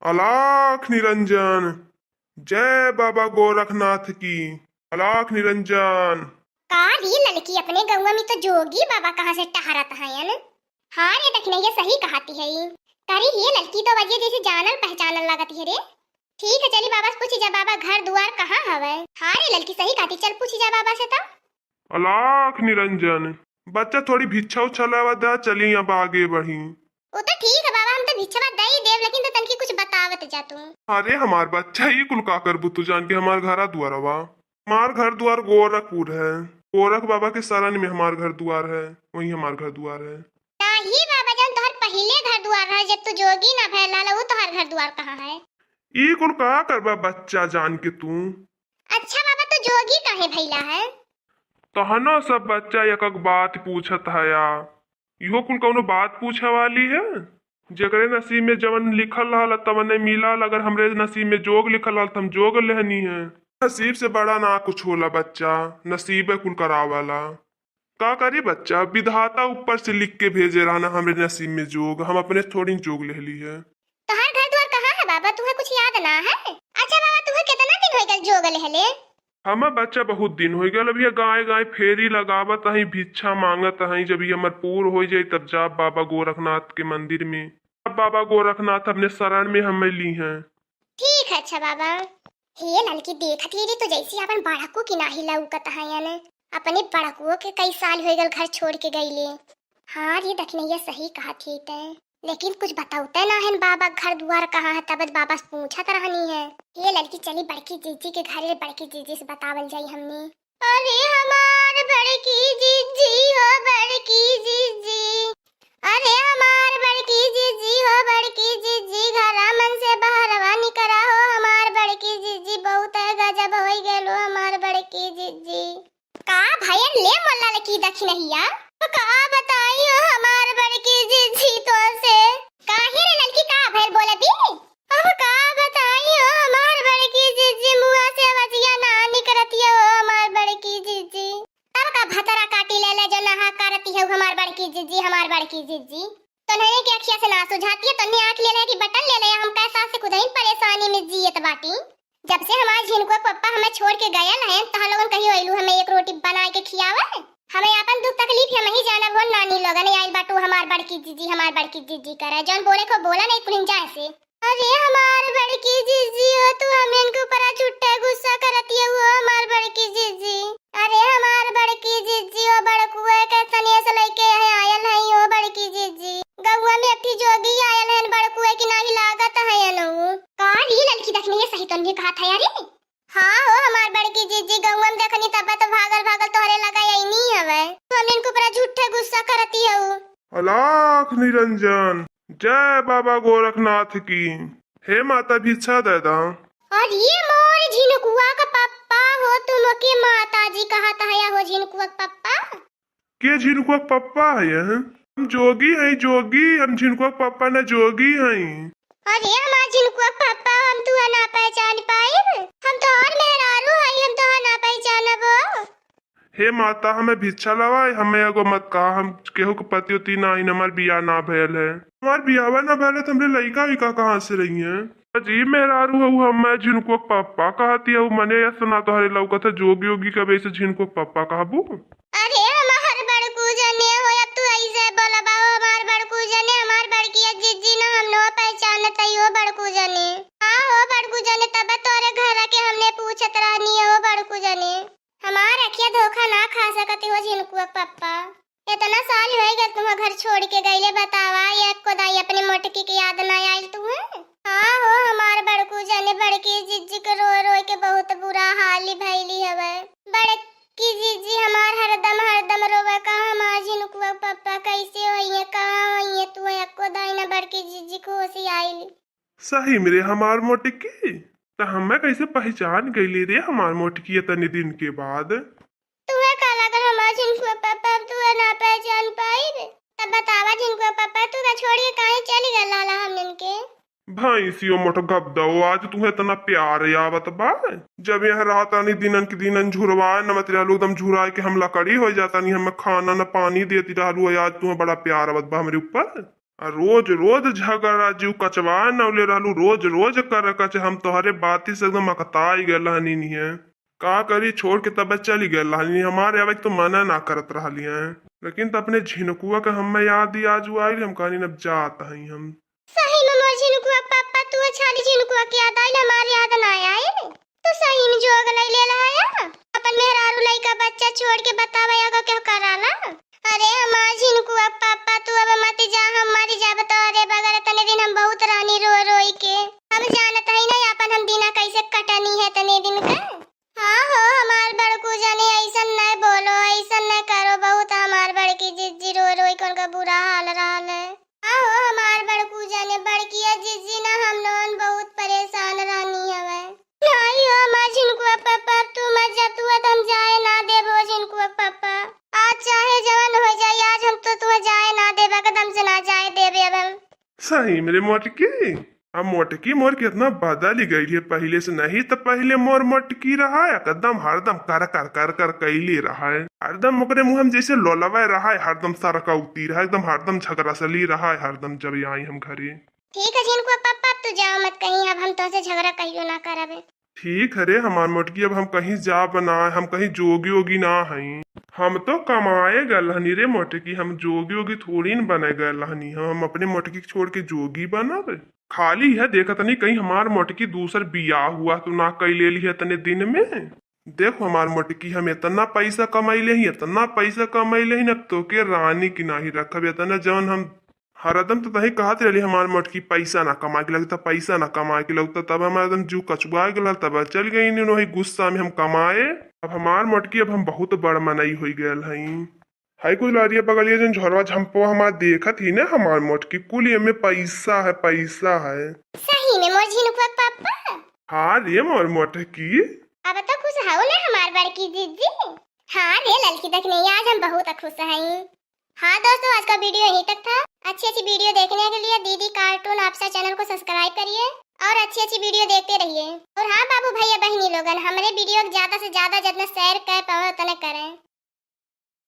अलाख निरंजन। जय बाबा गोरखनाथ की। अलाख निरंजन। कारी लड़की अपने गौवा में तो जोगी बाबा कहाँ से टहरत है। हाँ रे दखने ये सही कहती है ये। कारी ये लड़की तो वजह जैसे जानल पहचानल लगती है रे। ठीक है चली बाबा से पूछी जा बाबा घर द्वार कहाँ हवे। हाँ रे लड़की सही कहती, चल पूछी जा बाबा से तो। अलाख निरंजन। बच्चा थोड़ी भिक्षा उछलवा दा, चली अब आगे बढ़ी। वो तो ठीक है बाबा, हम तो भिक्षवा दई देव, लेकिन तो तनकी कुछ बतावत जा तू। अरे हमार बच्चा ये कुल का कर बुतु जान के हमार घरा दुआरवा। हमार घर द्वार गोरखपुर है। गोरख बाबा के शरण में हमार घर द्वार है, वही हमार घर द्वार है। नहीं बाबा जान तोहर पहले घर द्वार है, जब तू जोगी ना भैला वो तोहर घर द्वार कहाँ है। ये कुल का करबा बच्चा जान के तू। अच्छा बाबा तो जोगी काहे भैला है। तहनो सब बच्चा एक एक बात पूछत है या इहो कुल कौनो बात पूछे वाली है। जगरे नसीब में जवन लिखल रहल तवने मिलल, अगर हमरे नसीब में जोग लिखल रहल हम जोग लेहनी है। नसीब से बड़ा ना कुछ होला बच्चा, नसीब कुल करावाला। का करी बच्चा, विधाता ऊपर से लिख के भेजे रहना हमरे नसीब में जोग, हम अपने थोड़ी जोग ले ली है। तोहर घर द्वार कहाँ है बाबा, तुम्हें कुछ याद ना है। अच्छा बाबा तुम्हें कितना दिन हो गए जोग लेहले। हमार बच्चा बहुत दिन हो गया, अभी गाय गाय फेरी लगावत हई, भिक्षा मांगत हई। जब ये हमार पूर हो जाये तब जा बाबा गोरखनाथ के मंदिर में। अब बाबा गोरखनाथ अपने शरण में हमें ली हैं। ठीक है अच्छा बाबा। हे लड़की देखत ही रे तो जैसी अपन बड़कू की नाही लौकत है याने। अपने बड़कुओं के कई साल हो गए घर छोड़ के गईले। हाँ ये दखने ये सही कहा ठीक है, लेकिन कुछ बताउते ना है बाबा घर द्वार कहाँ है, तब बाबा से पूछत रहनी है। ये लड़की चली बड़की जीजी के घर, बड़की जीजी से बतावल जाई हमने। अरे हमार बड़की जीजी हो बड़की जीजी, अरे हमार बड़की जीजी हो बड़की जीजी, घरा मन से बाहरवा निकरा हो हमार बड़की जीजी, बहुत है गजब हो गेलो हमार बड़की जीजी। का भैया ले मोल्ला लकी दखिनहिया का बताई हो हमार बड़की जीजी तो से। काहे रे लड़की का भैल बोले भी। अब का बताई हो हमार बड़की जीजी, मुआ से आवाजिया ना निकलती हो हमार बड़की जीजी। तब का भतरा काटी ले ले जो नहा करती है हमार बड़की जीजी, हमार बड़की जीजी। तो नहीं के अखिया से ना सुझाती है, तो नहीं आंख ले ले की बटन ले ले, हम कैसा से खुद ही परेशानी में जियत बाटी। जब से हमार झिनको पप्पा हमें छोड़ के गया है, तहां लोगन कही होइलू हमें एक रोटी बना के खियावे। हमें अपन दुख तकलीफ हम ही जाना, वो नानी लोगन आइल बाटू हमार बड़की जीजी हमार बड़की जीजी करे, जौन बोले को बोला नहीं पुलिन जाए से। अरे हमार बड़की जीजी हो तू, हम इनके ऊपर झूठा गुस्सा करती है वो हमार बड़की जीजी। अरे हमार बड़की जीजी हो बड़कुआ के सने से लेके आयल है हो बड़की जीजी। गौवा में एक जोगी आयल है बड़कुआ की नाही लागत है नु। काल ये लड़की देखने ये सही तो नहीं कहा था यार। हाँ हो हमार बड़की जीजी, गौवा में देखनी तब तो भागल भागल तोहरे लगा यही नहीं हवे, तो हम इनको ऊपर झूठा गुस्सा करती है। अलाख निरंजन। जय बाबा गोरखनाथ की। हे माता भिक्षा दे दा। और ये मोर झिनकुआ का पप्पा हो तुम के माता जी कहता है हो झिनकुआ का पप्पा। के झिनकुआ पप्पा है? हम जोगी हैं जोगी, हम झिनकुआ पप्पा न जोगी हैं। अरे हमार झिनकुआ पप्पा हम तू ना पहचान पाए, हम तो और मेहरारू है, हम तो ना पहचानबो। हे माता हमें भिक्षा लवाए, हमें एगो मत कहा, हम केहू के पति होती ना इन हमार बियाह ना भयल है। हमार बियाह ना भयल है तो हमरे लइका विका कहाँ से रही है। अजीब मेहरारू हूँ हम, मैं झिनको पप्पा कहती हूँ, मने या सुना तो हरे लौका था जोगी योगी कब ऐसे झिनको पप्पा कहबू। अरे हमार बड़कू जने हो, अब तू ऐसे बोला बाबा हमार बड़कू जने, हमार बड़की जीजी ना हम नो पहचानत हो बड़कू जने। हाँ हो बड़कू जने, तब तोरे घर के हमने पूछत रहनी हो बड़कू जने। हमार अखिया धोखा ना खा सकती हो झिनकुआ पप्पा। इतना साल हो गए तुम घर छोड़ के गईले, बतावा एक को दाई अपनी मोटकी की याद ना आइल तुम्हें। हाँ हो हमार बड़कू जाने बड़की जीजी के रो रो के बहुत बुरा हाल भइली हवे। बड़की जीजी हमार हरदम रोवे कहाँ हमार झिनकुआ पप्पा कैसे होइए कहाँ होइए, तू एक को दाई ना बड़की जीजी खुशी आइल। सही मेरे हमार मोटकी तो हमें कैसे पहचान गई रे हमार मोटकी इतने दिन के बाद। तुम्हें का लगा हमार झिनकुआ पप्पा तू ना पहचान पाई, तब बतावा झिनकुआ पप्पा तू का छोड़ के काहे चली गल लाला हमन के। भैंसियो मोट गप दो, आज तुम्हें इतना प्यार आवत बा। जब यहाँ रात आनी दिनन के दिनन झुरवाए न मत रहलू, एकदम झुराए के हम लकड़ी हो जाता नहीं, हमें खाना न पानी देती रहलू, आज तुम्हें बड़ा प्यार आवत बा हमरे ऊपर। रोज रोज झगड़ा जीव कचवा नौले रहलू रोज रोज कर कच हम तोहरे बाती से एकदम अकताई गए हनी नहीं है का करी छोड़ के तब चली गए हनी हमारे अब तो मना ना करत रहली है लेकिन तो अपने झिनकुआ के हम याद ही आज आई हम कहनी अब जात हई हम सही में मोर झिनकुआ पापा तू छाली झिनकुआ के याद आई हमारी याद ना आए तो सही में जोग लई ले लाया अपन मेहरारू लइका बच्चा छोड़ के बतावा आगे क्या कराला अरे हमार झिनकुआ पापा तू अब मत जा हमारी जा बता अरे बगैर तने दिन हम बहुत रानी रो रोई के हम जानत है नहीं अपन हम दिना कैसे कटनी है तने दिन का हाँ हो हमार बड़कू जाने ऐसा नहीं बोलो ऐसा नहीं करो बहुत हमार बड़की जिज्जी रो रोई कौन का बुरा हाल रहल है हाँ हो हमार बड़कू जाने बड़की जिज्जी ना हम लोग बहुत परेशान रहनी हवे नहीं हो हमार झिनकुआ पापा तू मत जा तू हम जाए ना देबो झिनकुआ पापा आज चाहे जवान हो जाए आज हम तो तुम्हें जाए ना देबा कदम से ना जाए देबे अब हम सही मेरे मोटकी अब मोटकी मोर कितना बदल गई है पहले से नहीं तो पहले मोर मोटकी रहा है एकदम हरदम कर कर कर कर कैली रहा है हरदम ओकरे मुंह हम जैसे लोलवा रहा है हरदम सरका उती रहा है एकदम हरदम झगड़ा सली रहा है हरदम जब आई हम घरे ठीक है झिनकुआ पापा तू जाओ मत कहीं अब हम तुमसे झगड़ा कहियो ना करबे ठीक है रे हमार मोटकी अब हम कहीं जा बना हम कहीं जोगी वोगी ना हई हम तो कमाए गल हनी रे मोटकी हम जोगी वोगी थोड़ी न बने गल हनी हम अपने मोटकी छोड़ के जोगी बनब खाली है देखा तनी कहीं हमार मोटकी दूसर बियाह हुआ तो ना कैले ली है तने दिन में देखो हमार मोटकी हम इतना पैसा कमाइले ही इतना पैसा कमाइले ही न तो के रानी की नाही रखब इतना जवन हम हरदम तो तही कहते रही हमार मोटकी पैसा ना कमा के लगता पैसा ना कमा के लगता तब हमारा एकदम जू कचुआ गल तब चल गई वही गुस्सा में हम कमाए अब हमार मोटकी अब हम बहुत बड़ मनई हो गल हई हाई कुछ लारिया बगलिया जन झरवा झंपवा हमार देखत ही ना हमार मोटकी कुल में पैसा है सही में मोर झिनकुआ पापा हाँ रे मोर मोटकी अब तो खुश हो ना हमार बड़की दीदी हाँ रे लड़की देखने आज हम बहुत खुश हैं हाँ दोस्तों आज का वीडियो यहीं तक था अच्छी अच्छी वीडियो देखने के लिए दीदी कार्टून आपसा चैनल को सब्सक्राइब करिए और अच्छी अच्छी वीडियो देखते रहिए और हाँ बाबू भैया बहनी लोगन हमारे वीडियो ज्यादा से ज्यादा जितना शेयर कर पाओ उतना करें।